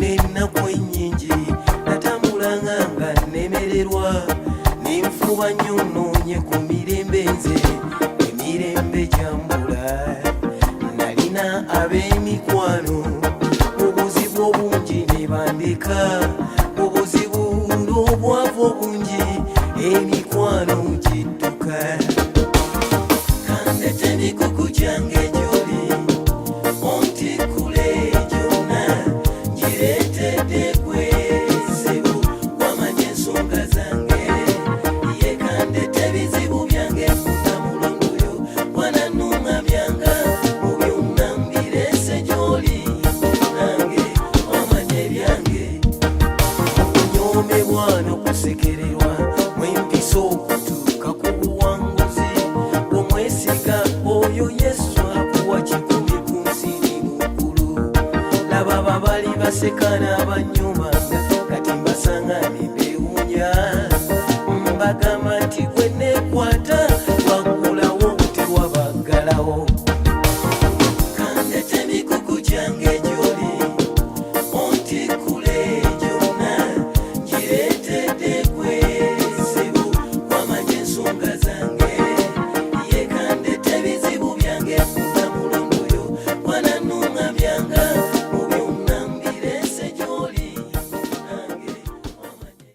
ennaku ennyingi natambulanga nga nnemererwa nenfuba nnyo nnoonye ku mirembe nze emirembe gyambula nalina ab'emikwano obuzibu obungi ne bandeka obuzibu n'obwavu obungi emikwano gidduka kandete emikuku gyange gy'oli ontikule gyonna ngireetedde kwezibu wamanya ensonga zange ye kandete ebizibu byange funa mulongoyo wananunga byanga mu byonna mbirese gy'oli nange wamanya ebyange okunyomebwa n'okusekererwa mwempisa okutuuka ku buwanguzi omwesiga oyo Yesu akuwa kikumi ku nsi ni mukulu laba babali baseka n'abanyumanga kati mbasanga ne beewunya mbagamba nti gwe neekwata waggulawo tewabaggalawo kandete emikuku gyange gy'oli ontikule gyonna ngireetedde kwezibu wamanya ensonga zange ye kandete ebizibu byange funa mulongoyo wananunga byanga mu byonna mbirese gy'oli nange wamanya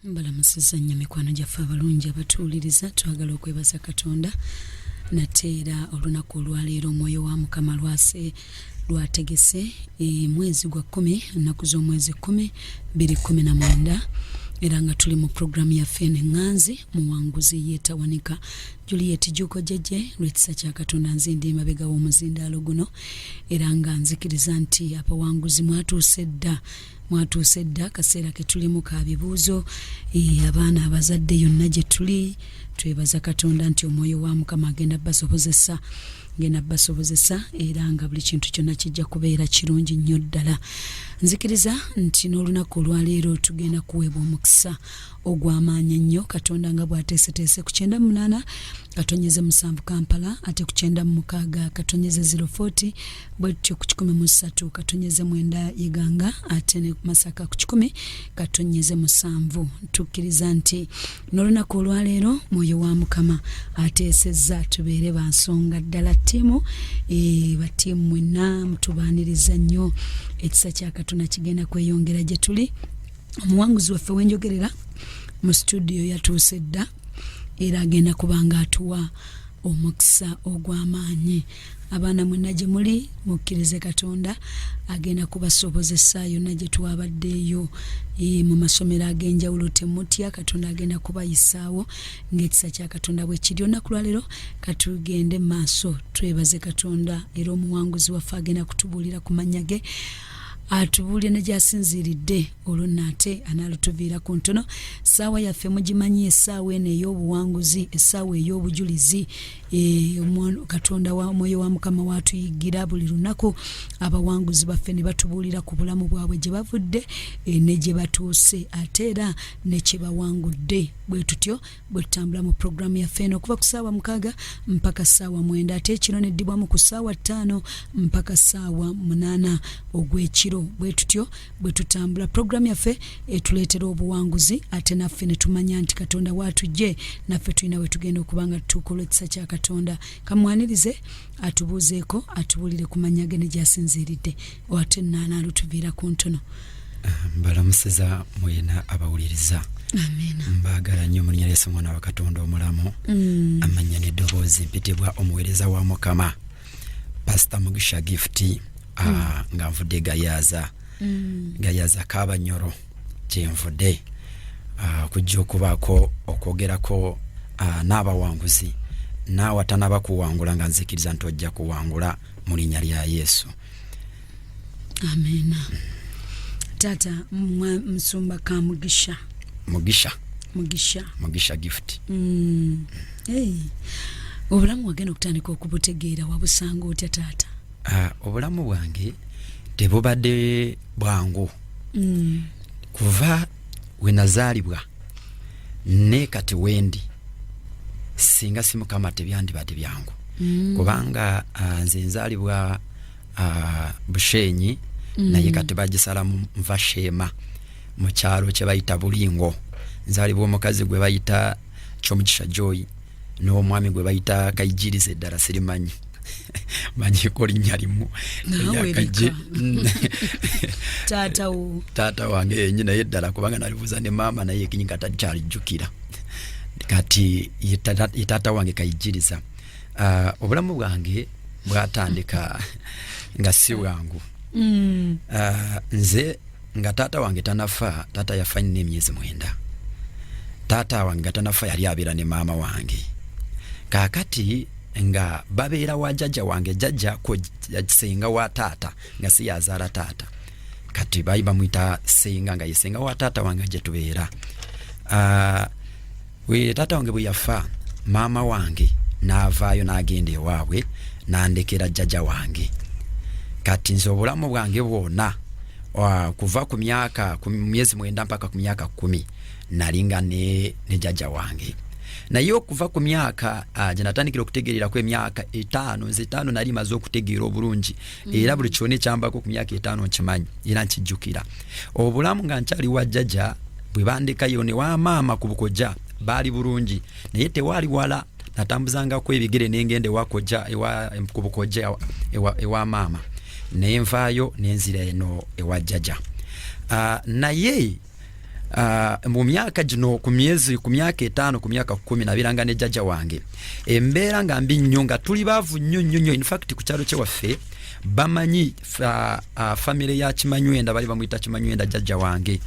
mbalamusiza nnyo mikwano gyaffe abalungi abatuwuliriza twagala okwebaza Katonda nate era olunaku olwaleero omwoyo wa Mukama lwategese mwezi gwa 10 ennaku z'omwezi 10 2019 era nga tuli mu programu yaffe n'enganzi muwanguzi yeetawanika Juliet Juko jeje lwekisa kya Katonda nze ndi mabega w'omuzindaalo guno era nga nzikiriza nti abawanguzi mwatuuse dda kaseera ke tulimu ka bibuuzo abaana abazadde yonna gye tuli twebaza Katonda nti omwoyo wa Mukama agenda basobozesa era nga buli kintu kyonna kijja kubeera kirungi nnyo ddala. Nzikiriza nti n'olunaku olwaleero tugenda kuweebwa omukisa ogw'amaanyi ennyo Katonda nga bw'ateeseteese ku 98 katonyeze 7 Kampala ate ku 96 katonyeze 040 bwetyo ku 13 katonyeze 9 Iganga ate ne Masaka ku 10 katonyeze 7. Tukkiriza nti n'olunaku olwaleero mwoyo wa Mukama ateesezza tubeere bansonga ddala ttiimu battiimu mwenna mutubaaniriza nnyo ekisa kya Katonda kigenda kweyongera gye tuli. Omuwanguzi waffe wenjogerera mu studio yatuuse dda era agenda kubanga atuwa omukisa ogw'amaanyi. Abaana mwenna gye muli mukkirize Katonda agenda kubasobozesa yonna gye twabaddeeyo mu masomero ag'enjawulo temutya Katonda agenda kubayisaawo ng'ekisa kya Katonda bwe kiri. Olunaku lwaleero katugende mu maaso twebaze Katonda era omuwanguzi waffe agenda kutubuulira ku mannya ge atubuulire ne gy'asinziiridde olunate analutuviira ku ntono. Essaawa yaffe mugimanyi essaawa eno ey'obuwanguzi essaawa ey'obujulizi Katonda wa mwoyo wa Mukama waatuyigira buli lunaku abawanguzi baffe ne batubuulira ku bulamu bwabwe gye bavudde ne gye batuuse ate era ne kye bawangudde. Bwe tutyo bwe tutambula mu programu yaffe eno okuva ku ssaawa 6 mpaka ssaawa 9 ate ekiro neddibwamu ku ssaawa 5 mpaka ssaawa 8 ogw'ekiro. Bwe tutyo bwe tutambula programu yaffe etuleetera obuwanguzi ate naffe ne tumanya nti Katonda waatujje naffe tulina we tugenda okubanga tukola ekisa kya Katonda. Kamwanirize atubuuzeeko atubuulire ku mannya ge ne gy'asinziiridde ate n'anaalutuviira ku ntono. Mbalamusiza mwena abawuliriza. Amen. Mbagala nnyo mu linnya lya Yesu Mwana wa Katonda omulamu amanya n'eddoboozi mpitibwa omuweereza wa Mukama Pastor Mugisha Gift nga nvudde Gayaza Kabanyoro kyenvudde kujja okubaako okwogerako n'abawanguzi n'awatanaba kuwangula nga nzikiriza nti ojja kuwangula mu linnya lya Yesu. Amen. Tata Musumba ka Mugisha Gift. Hey. Obulamu wagenda okutandika okubutegeera wabusanga otya taata? Obulamu bwange tebubadde bwangu. Kuva we nazaalibwa ne kati wendi singa si Mukama tebyandibadde byangu. Kubanga nze nzaalibwa Bushenyi naye kati bagisala nva Sheema mu kyalo kye bayita Bulingo. Nzalibwa omukazi gwe bayita Kyomukisha Joy n'omwami gwe bayita Kayigirize ddala sirimanyi manyi ko linnya limu taata wange yennyini naye ddala kubanga nalibuuza ne maama naye ekinyinga takyalijjukira kati ye taata wange Kayigiriza. Obulamu bwange bwatandika nga si bwangu. Nze nga taata wange tanafa, taata yafa nnyo emyezi 9. Taata wange tanafa yali abeera ne maama wange. Kaakati nga babeera wa jjajja wange, jjajja ko senga wa taata nga si yazaala taata. Kati bayi bamuyita senga nga yesenga wa taata wange gye tubeera. We taata wange bwe yafa, maama wange n'avaayo n'agenda ewaabwe n'andekera jjajja wange. Kati nze obulamu bwange bwonna kuva ku myezi 9 mpaka ku myaka 10 nalinga ne jjajja wange. Naye okuva ku myaka gye natandikira okutegeerera ku emyaka 5, nze 5 nali maze okutegeera obulungi era buli kyonna ekyambako ku myaka 5 nkimanyi era nkijjukira. Obulamu nga nkyali wa jjajja bwe bandekayo ne wa maama ku Bukojja baali bulungi, naye tewaali wala natambuzangako ebigere n'engende wakojja ku Bukojja ewa maama nenvaayo nenzira eno ewa jjajja. Naye mu myaka gino ku myaka 5 ku myaka 10 nabiranga ne jjajja wange embeera nga mbi nnyo nga tuli baavu nnyo. In fact ku kyalo kye waffe bamanyi family ya Kimanywenda bali bamuyita Kimanywenda jjajja wange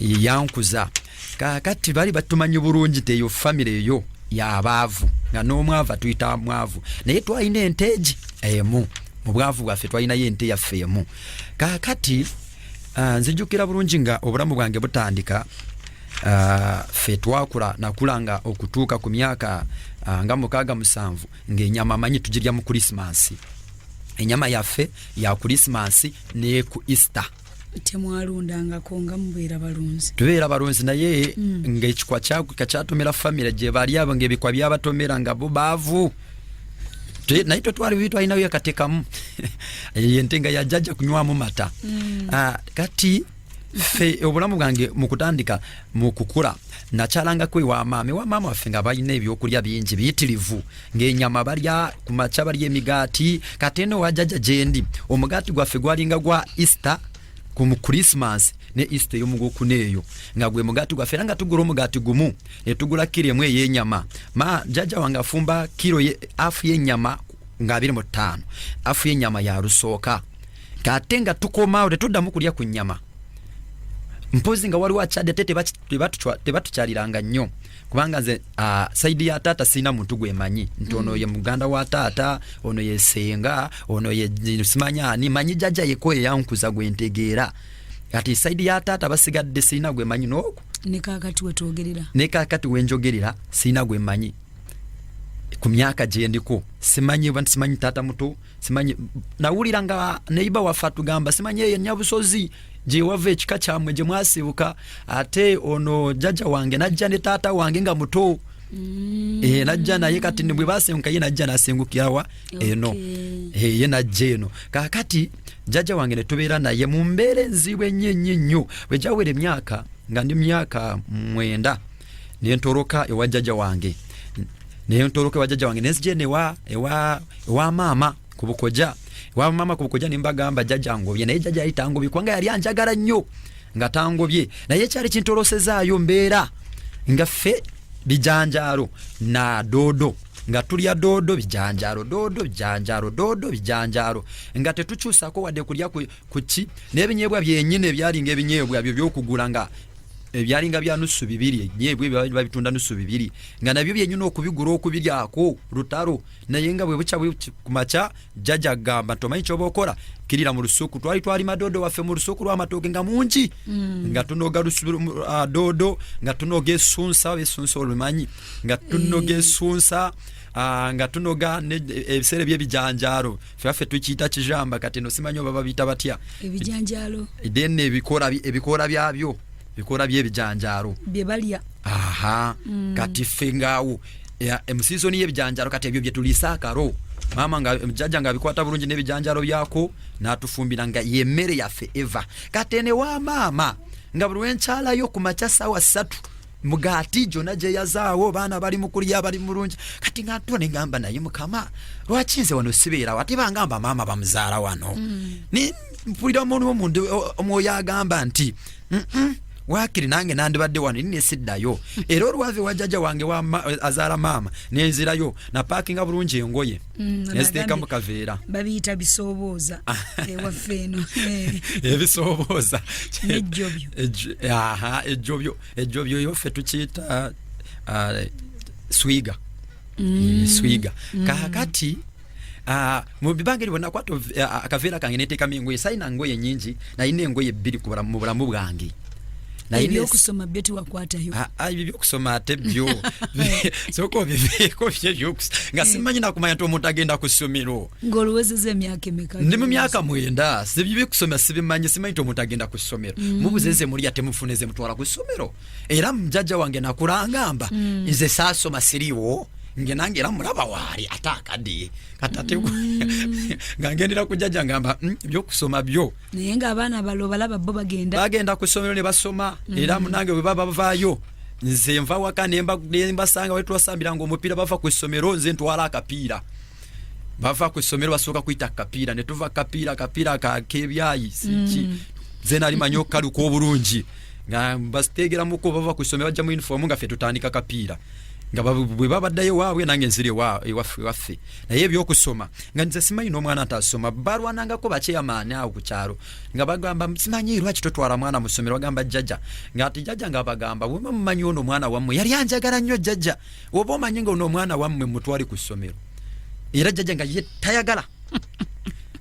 yankuza. Kakati bali batumanyi bulungi teyo family eyo y'abaavu nga n'omwava tuyita mwavu, naye twalina enteegi emu mu bwavu bwaffe twalinayo ente yaffe emu. Kakati nzijukira bulungi nga obulamu bwange butandika ffe twakula nakulanga okutuuka ku myaka nga 6-7 ng'ennyama manyi tugirya mu Krismasi. Ennyama yaffe ya Krismasi ne ku Easter. Temwalundangako nga mubeera balunzi. Tubeera balunzi naye ng'ekikwa kyatomera famire gye bali abo ng'ebikwa byabatomera nga bo baavu. Naye twali bitu alinayo yakatekamu yente nga yajjajja kunywamu mata. Kati ffe obulamu bwange mu kutandika mu kukula nakyalanga kwe wa maama waffe nga balina ebyokulya bingi biyitirivu ng'ennyama balya ku makya balya emigaati. Kati eno wa jjajja gyendi omugaati gwaffe gwalinga gwa Easter ku mu Christmas ne Easter y'omugokuna eyo nga gwe mugaati gwaffe era nga tugula omugaati gumu ne tugula kiro emu ey'ennyama. Jjajja wange afumba kiro afu y'ennyama nga 25, afu y'ennyama ya lusooka. Kate nga tukomaawo tetuddamu kulya ku nnyama mpozi nga waliwo akyadde tebatukyaliranga nnyo kubanga nze saidi ya taata sina muntu gwemanyi nti ono ye muganda wa taata, ono ye senga, ono ye simanyani, manyi jjajja yeko eyankuza gwentegeera. Kati saidi ya taata basigadde sina gwemanyi n'oku ne kaakati wenjogerera sina gwemanyi. Ku myaka gye ndiko simanyi taata muto, simanyi nawulira nga neiba waffe atugamba simanyi eyo Nyabusozi gye wava ekika kyamwe gye mwasibuka ate ono jjajja wange najja ne taata wange nga muto. Najja naye kati bwe basenguka ye najja nasengukirawa eno ye najja eno. Kaakati jjajja wange ne tubeera naye mu mbeera enzibu ennyo bwe gyawera emyaka nga ndi myaka 9 ne ntoroka ewa jjajja wange. Naye ntoroke wa jjajja wange nezije ewa maama ku Bukojja. Wa maama ku Bukojja nimbagamba jjajja ngobye naye jjajja yitangobye kwanga yali anjagala nnyo nga tangobye naye kyali kintorosezaayo mbeera nga ffe bijanjaalo na doodo nga tulya doodo bijanjaalo nga tetukyusako wadde kulya kuki n'ebinyeebwa byennyini ebyalinga ebinyeebwa byo byokugula nga ebyalinga bya nusu 2 nyeebwe babitunda nusu 2 nga nabyo byennyina okubigula okubiryako lutalo. Naye nga bwe buca ku makya jjajja gamba tomanyi ky'oba okola kirira mu lusuku. Twali madodo waffe mu lusuku lw'amatooke nga mungi nga tunoga doodo nga tunoga essunsa olumanyi nga tunoga essunsa nga tunoga ebiseera by'ebijanjaalo ffe tukiyita kijamba kati no simanyi oba babiyita batya ebijanjaalo then ebikoola byabyo bikola by'ebijanjaalo bye balya. Kati ffe ngaawo mu season y'ebijanjaalo kati ebyo bye tuliisa akaro mama nga jjajja nga bikwata bulungi n'ebijanjalo byako n'atufumbira nga yemmere yaffe eva katene wa maama nga buli wenkyalayo ku makya ssaawa 3 mugaati gyonna gye yazaawo baana bali mukulya bali mulungi kati nga ntone ngamba naye mukama lwaki nze wano sibeerawo ate bangamba maama bamuzaala wano mpulira omwoyo agamba nti wakiri nange nandibadde wano nine siddayo era olwave wajjajja wange azaala maama nenzirayo napaakinga bulungi engoye neziteeka mu kaveera babiyita bisoobooza ewaffe eno ebisoobooza ejjobyo ejjobyo yoffe tukiyita swiga swiga kakati mu bibange libona kwato akaveera kange neteekamu engoye sayina ngoye nyingi nayina engoye 2 mu bulamu bwange ebyokusoma byo tiwakwatayo ebyokusoma ate byo soko biveeko byokusoma nga simanyi nakumanya nti omuntu agenda ku ssomero ng'oluwezeza emyaka emeka ndi mu myaka 9 sibyokusoma sibimanyi simanyi nti omuntu agenda ku ssomero mubuzeze muli ate mufuneze mutwala ku ssomero era mujjajja wange nakulangamba nze saasoma siriwo nge nange era mulaba waali ate akadde katate nga ngendera kujjajja ngamba ebyokusoma byo naye ng'abaana balo balaba bo bagenda ku ssomero ne basoma era munange bwe baba bavaayo nze nva waka nembasanga wetwasambiranga omupiira bava ku ssomero nze ntwala akapiira bava ku ssomero basooka kuyita kapiira ne tuva kapiira kakebyayi siki nze nali manyi okukaluka obulungi nga basiteegeramuko bava ku ssomero bajja mu uniform nga ffe tutandika kapiira nga bwe babaddayo waabwe nange nzire waffe naye ebyokusoma nga nze simanyi n'omwana atasoma balwanangako bakyeyamaani awo ku kyalo nga bagamba simanyi lwaki totwala mwana mu ssomero bagamba jjajja nga ati jjajja nga bagamba bwe mumanyi ono omwana wammwe yali anjagala nnyo jjajja oba omanyi nga ono omwana wammwe mutwali ku ssomero era jjajja nga ye tayagala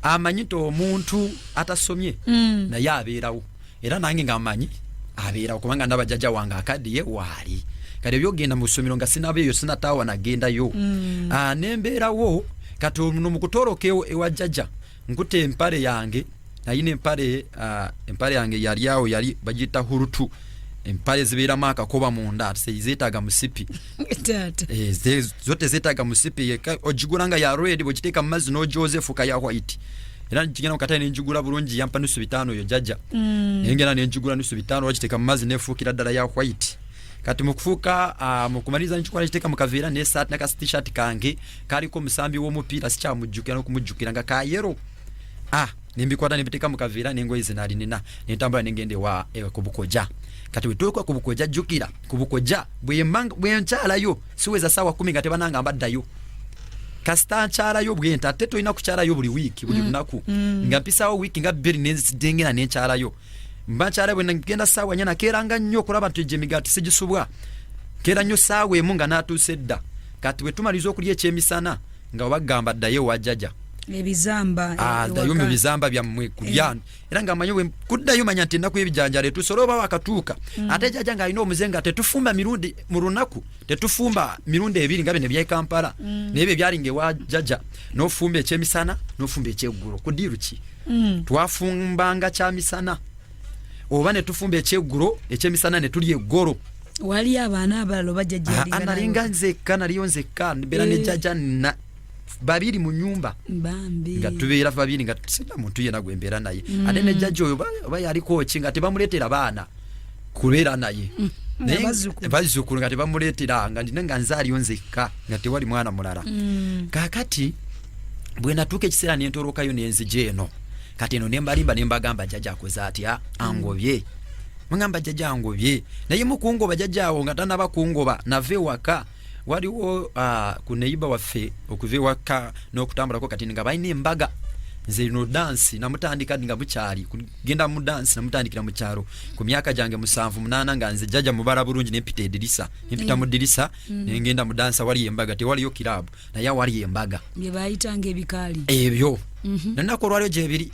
amanyi nti omuntu atasomye naye abeerawo era nange nga amanyi abeerawo kubanga ndaba jjajja wange akaddiye waali kale byogenda mu ssomero nga sinabeeyo sinataawa nagendayo nembeerawo kati ono mu kutoloka ewa jjajja nkuta empale yange nayina empale yange yali awo yali bagiyita hurutu empale zibeeramu akakoba munda zeetaaga musipi zo tezeetaaga musipi ogigula nga ya red bwegiteeka mu mazzi n'ogyozefuka ya white era njigenda mukatale nenjigula bulungi yampa nusu 5 yo jjajja nengenda nenjigula nusu 5 wagiteeka mu mazzi nefuukira ddala ya white kati mukufuuka mukumaliza nchikola kiteeka mu kaveera ne saati na t-shirt kange kaliko musambi w'omupiira sikyamujjukira n'okumujjukira nga ka yero nembikwata nebiteeka mu kaveera n'engoye ze nali nina nentambula nengende ku Bukoja kati wetuuka ku Bukoja jjukira ku Bukoja bwe nkyalayo siweza ssaawa 10 nga tebananga mbaddayo kasita nkyalayo bwenta ate tolina kukyalayo buli wiiki buli lunaku nga mpisaawo wiiki nga 2 nenzidengera nenkyalayo mbakyala bwe ngenda ssaawa nyana keeranga nnyo okulaba nti gye emigaati sigisubwa keera nnyo ssaawa emu nga n'atuuse dda kati bwe tumaliza okulya ekyemisana nga bagamba ddayo wa jjajja ebizamba ddayo mu bizamba byammwe kulya era nga manyi bwe kuddayo manya nti ennaku y'ebijanjalo etuuse olwoba wakatuuka ate jjajja ng'alina omuze nga tetufumba mirundi mu lunaku tetufumba mirundi 2 nga bino eby'e Kampala naye bye byali ng'ewa jjajja n'ofumba ekyemisana n'ofumba ekyeggulo ku ddiiru ki twafumbanga kyamisana oba ne tufumba ekyeggulo ekyemisana ne tulya eggolo wali abaana abalalo bajjajja analinga nzekka naliyo nzekka mbeera ne jjajja babiri mu nyumba nga tubeera babiri nga sina muntu yena gwe mbeera naye ate ne jjajja oyo oba yaliko ki nga tebamuleetera baana kubeera naye bazzukulu nga tebamuleetera nga ndina nga nze aliyo nzekka nga tewali mwana mulala kaakati bwe natuuka ekiseera nentolokayo nenzija eno kati eno nembalimba nembagamba jjajja akoze atya angobye mugamba jjajja angobye naye mukungoba jjajja awo nga tanaba kungoba nave waka waliwo ku neiba waffe okuva ewaka n'okutambulako kati nga balina embaga nze no dansi namutandika nga bukyali kugenda mu dansi namutandikira mu kyalo ku myaka gyange 7-8 nga nze jjajja mubala bulungi nempita edirisa nempita mu dirisa nengenda mu dansa wali embaga tewaliyo kirabu naye wali embaga bye bayitanga ebikaali ebyo nanako olwalyo gyebiri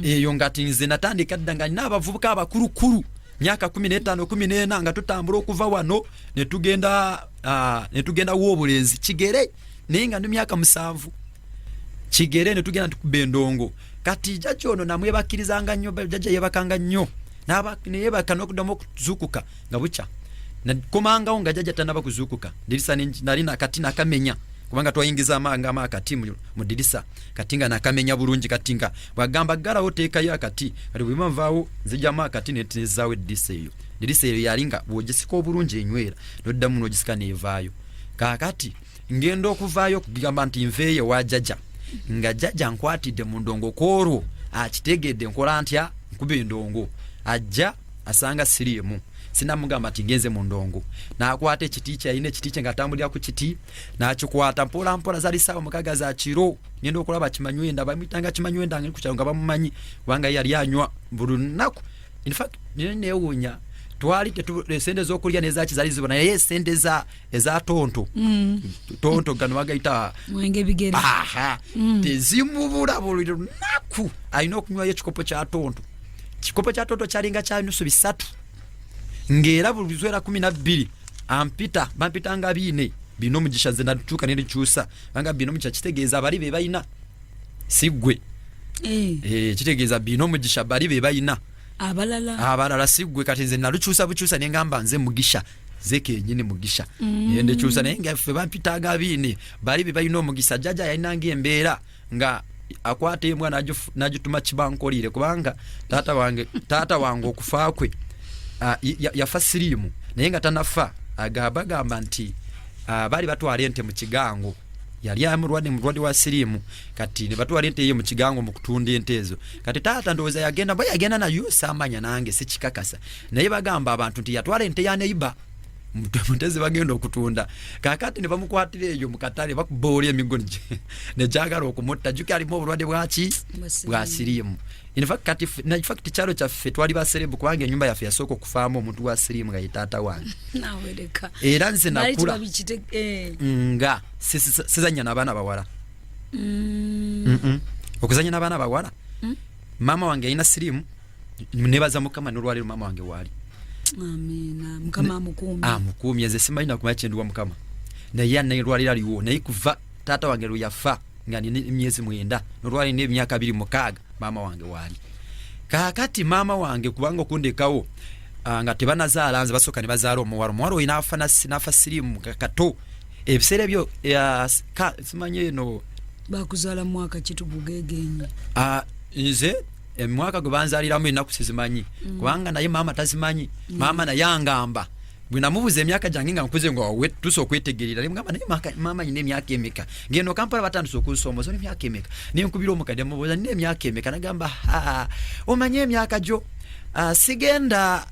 eyo ngati nze natandika dda nga nina abavubuka abakulukulu myaka 15-14 nga tutambula okuva wano netugenda w'obulenzi Kigere naye nga ndi myaka 7 Kigere netugenda tukuba endongo kati jjajja ono namwebakkirizanga nnyo jjajja yebakanga nnyo neyebaka n'okuddamu okuzuukuka nga bukya nakomangawo nga jjajja tanaba kuzuukuka ndirisa nali nakati nakamenya kubanga twayingiza amanga akati mu dirisa katinga nakamenya bulungi katinga bwagamba gala oteekayo akati kati bwimavaawo nzijjamu akati netezaawo dirisa eyo yalinga bwogisika obulungi enywera noddamu nogisika nevaayo kakati ngenda okuvaayo kugamba nti nveeye wa jjajja nga jjajja nkwatidde mu ndongo koolwo akitegedde nkola ntya nkuba endongo ajja asanga siriimu sinamugamba ati ngenze mu ndongo nakwata ekiti kye ayina ekiti kye nga atambulira ku kiti nakikwata mpola mpola zali ssaawa mukaga za kiro ngenda okulaba kimanywenda bamuyitanga kimanywenda nga kukyalo nga bamumanyi kubanga yali anywa buli lunaku in fact neewuunya twali esente z'okulya nezakizali zibona naye esente eza tonto tonto gano bagayita mwenge bigere tezimubula buli lunaku alina okunywayo ekikopo kya tonto. Kikopo kya tonto kyalinga kya nusu 3 ngera buli bizwera 12 ampita bampitanga bine bino mugisha zenda tuka nene chusa banga bino mugisha kitegeeza bali be bayina sigwe kitegeeza bino mugisha bali be bayina abalala sigwe kati nze naluchusa buchusa nengamba nze mugisha zeke nyine mugisha yende chusa nenga fe bampitanga bine bali be bayina mugisha jaja yainanga embeera nga akwate mwana najutuma kibankolire kubanga tata wange okufa kwe yafa sirimu naye nga tanafa agamba nti bali batwala ente mu kigango yali amulwadde wa sirimu kati ne batwala ente ye mu kigango mu kutunda ente ezo kati tata ndowooza yagenda nayo samanya nange sikikakasa naye bagamba abantu nti yatwala ente ya neiba mutezi bagenda okutunda kakati ne bamukwatira eyo mu katale bakuboolya emigono ne jagala okumutta juki alimu obulwadde bwa sirimu. In fact kyalo kyaffe twali baserebu kubanga ennyumba yaffe yasooka okufaamu omuntu wa sirimu nga ye taata wange era nze nakula nga sizanya n'abaana bawala okuzanya n'abaana bawala maama wange alina sirimu nebaza mukama n'olwaliro maama wange waali amina mukama amukuumye nze simanyi nakumanya kyenduwa mukama naye n'olwaliro aliwo naye kuva taata wange lwe yafa nga nina emyezi 9 n'olwaliro n'emyaka 26 maama wange waali kakati maama wange kubanga okundekawo nga tebanazaala nze basooka ne bazaala omuwala oyo nafa sirimu kato ebiseera ebyo simanyi eno bakuzaala mwaka kitubugegenye nze emwaka gwe banzaaliramu ennaku sizimanyi kubanga naye maama tazimanyi maama naye angamba bwe namubuuza emyaka gyange nga nkuze nga tusa okwetegerera nemugamba naye maama nyina emyaka emeka ngeno Kampala batandise okunsomooza n'emyaka emeka nenkubira omukadde mubuuza nina emyaka emeka nagamba omanye emyaka gyo sigenda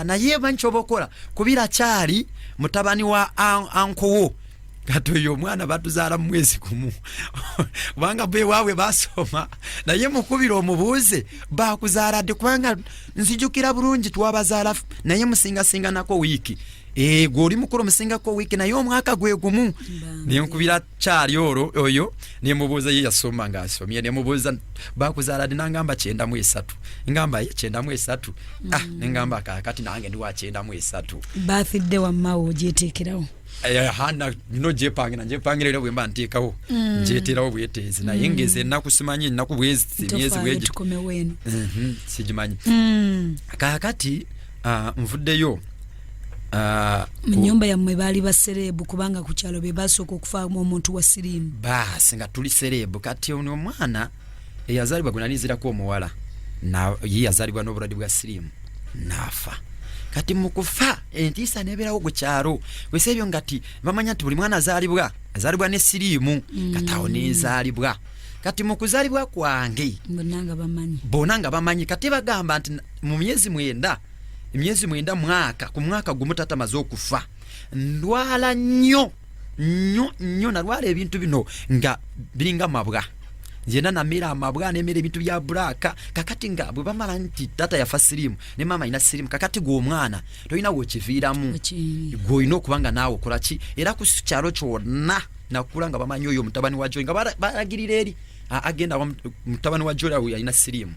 naye manyi kyoba okola kubira kyali mutabani wa ankowo kati oyo omwana batuzaala mu mwezi gumu kubanga bewaabwe basoma naye mukubira omubuuze bakuzaala dde kubanga nzijukira bulungi twabazaala naye musingasinga nako wiiki gwe oli mukulu musingako wiiki naye omwaka gwe gumu nenkubira kyali oyo nemubuuza ye yasoma ngaasomye nemubuuza bakuzaala dde nangamba 93 ngamba ye 93 nengamba kakati nange ndi wa 93 birthday wa mawo gyeteekerawo hana no jepangira lero bwemba ntekawo njeterawo bwetezi naye ngeze nakusimanyi nakubwezi myezi bweje sijimanyi kakati nvuddeyo munyumba yammwe baali baserebu kubanga ku kyalo be basooka okufaamu omuntu wa sirimu basi nga tuli serebu kati ono omwana eyazaalibwa gwe nanizirako omuwala ye yazaalibwa n'obulwadde bwa sirimu nafa kati mukufa entiisa nebeerawo ku kyalo wese ebyo ngati bamanya nti buli mwana azaalibwa ne sirimu katawo nezaalibwa kati mukuzaalibwa kwange bona nga bamanyi kati bagamba nti mu myezi 9 mwaka ku mwaka gumu tata maze okufa ndwala nnyo nalwala ebintu bino nga biringa mabwa njena namira amabwa nemere ebintu bya braka kakati nga bwe bamala nti tata yafa sirimu ne mama ina sirimu kakati gwo omwana toyina wokiviiramu gwoyina okubanga naawe okolaki era ku kyalo kyonna nakula nga bamanyi oyo mutabani wa Joy nga baragirira eri agenda mutabani wa Joy awo yalina sirimu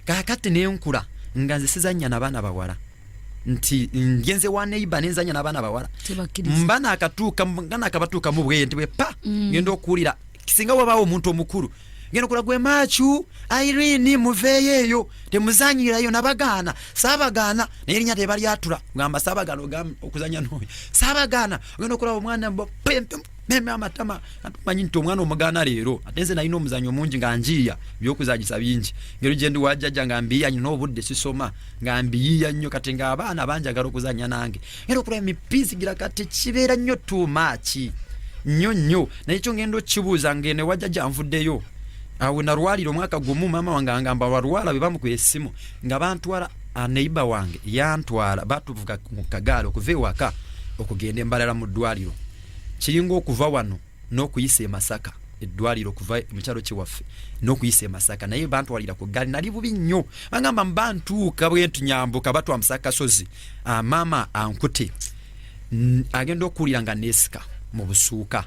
kakati nenkula nga nze sizanya n'abaana bawala nti ngenze wa neighbor nenzanya n'abaana bawala mbana akabatuuka mu bwente bwe pa ngenda okuwulira kisinga wabaawo omuntu omukulu ngeno kula gwe machu Irene muveeyo eyo temuzanyirayo nabagaana sabagaana naye erinnya tebali atula ngamba sabagaana okuzanya n'oyo sabagaana ngeno kula omwana meme amatama atumanyi nti omwana omugana leero ate nze nalina omuzanyo mungi nga njiya byokuzanyisa bingi ngero gye ndi wajjajja nga mbiyiya nnyo n'obudde sisoma nga mbiyiya nnyo kati nga abaana banjagala okuzanya nange era okulaba emipiisi gira kati kibeera nnyo too much nnyo naye ekyo ngenda okkibuuza ngene wajjajja nvuddeyo awo nalwalira omwaka gumu maama wange angamba walwala bwe bamukuba essimu nga bantwala neiba wange yantwala batuvuga mu kagaali okuva ewaka okugenda embalala mu ddwaliro kiringa okuva wano n'okuyisa e Masaka eddwaliro okuva mu kyalo kiwaffe n'okuyisa e Masaka naye bantwalira ku ggaali nali bubi nnyo bagamba mbantuuka bwe ntunyambuka batwamusa kasozi maama ankute agenda okuwulira nga neesika mu busuuka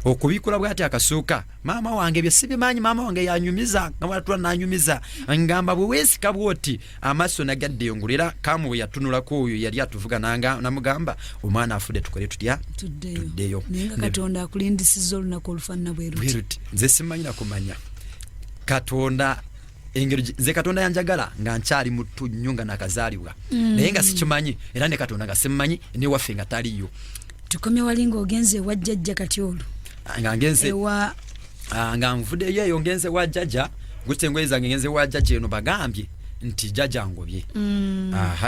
okubikula bwati akasuuka maama wange bye sibimanyi maama wange yanyumiza nga watula nanyumiza ngamba bwe weesika bwoti amaso nagadde yongulira kamu bwe yatunulako oyo yali atuvuga namugamba omwana afudde tukole tutya tuddeyo nenga Katonda akulindisiza olunaku olufaanana bwe ruti nze simanyi na kumanya Katonda engero nze Katonda yanjagala nga nkyali mutu nnyo nga nakazaalibwa naye nga sikimanyi era ne Katonda nga simmanyi ne waffe nga taliyo tukomye walinga ogenze wajjajja kati olwo nga ngenze ewa nga nvuddeyo eyo ngenze wa jjajja gutengoyeza ngenze wa jjajja eno bagambye nti jjajja ngobye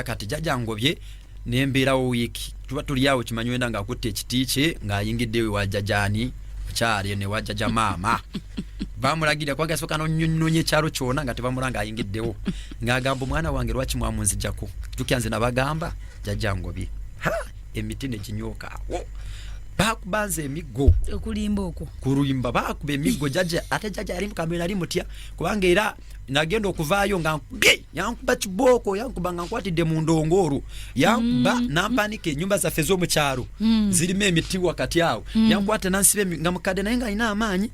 kati jjajja ngobye nembeerawo wiiki tuba tuli awo kimanyi wenda nga akutte ekiti kye ng'ayingiddeyo wa jjajjaani mukyali ne wa jjajja maama bamulagira kwaga soka nonyonye ekyalo kyona nga tebamulanga ayingiddewo ng'agamba omwana wange lwaki mwamunzijjako tukyanze nabagamba jjajja ngobye emiti ne ginyooka bakubanze emiggo okulimba okwo kulimba bakuba emiggo jjajja ate jjajja yali mukamera ali mutya kubanga era nagenda okuvaayo nga yankuba kibooko yankuba nga nkwatidde mu ndongooro yankuba nampanika ennyumba zaffe z'omu kyalo zirimu emiti wakati awo yankwata nansiba nga mukadde naye nga alina amaanyi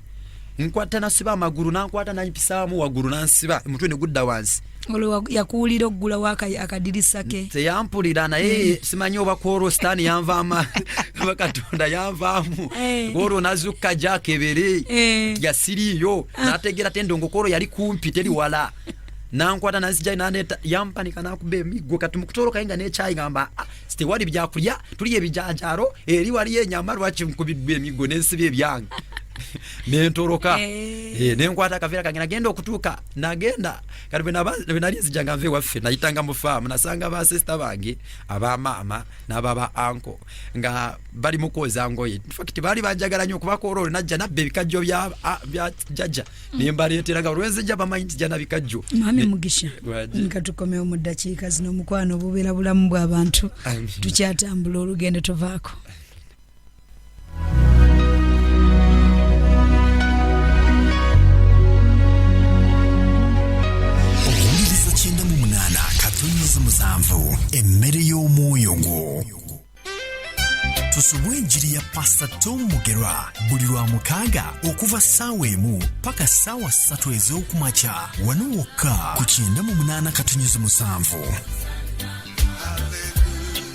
nkwata nasiba amagulu nankwata nanyipisaamu waggulu nansiba omutwe ne gudda wansi olwo yakuwulira oggula wakadirisa ke teyampulira naye simanyi oba kwolwo sitaani yanvaama Katonda yanvaamu olwo nazukka jakebere yasiriyo nategeera te endongo kwolwo yali kumpi teri wala nankwata nanzijjayo naneeta yampanika nakuba emiggo kati mukutolokayo nga nekyayi ngamba tewali byakulya tuli ebijanjaalo eri waliyo enyama lwaki nkubiddwa emiggo nensiba ebyange nentoloka nenkwata akaveera kange nagenda okutuuka nagenda kati bwe nali nzijjanga nve waffe nayitanga mu faamu nasanga basisita bange abamaama n'ababa anko nga bali mukwoza ngoye fakiti baali banjagala nnyo okubako olwo najja nabba ebikajjo bya jjajja nembaleeteraga olwenzijja bamanyi nti jja nabikajjo mwami mugisha nga tukomewo mu ddakiika zino omukwano obubeera bulamu bw'abantu tukyatambula olugendo tovaako musanvu emmere y'omwoyo gwo tusubwe enjiri ya Pastor Tom Mugerwa buli lwa mukaaga okuva ssaawa emu paka ssaawa 3 ez'okumakya wano wokka ku 98.7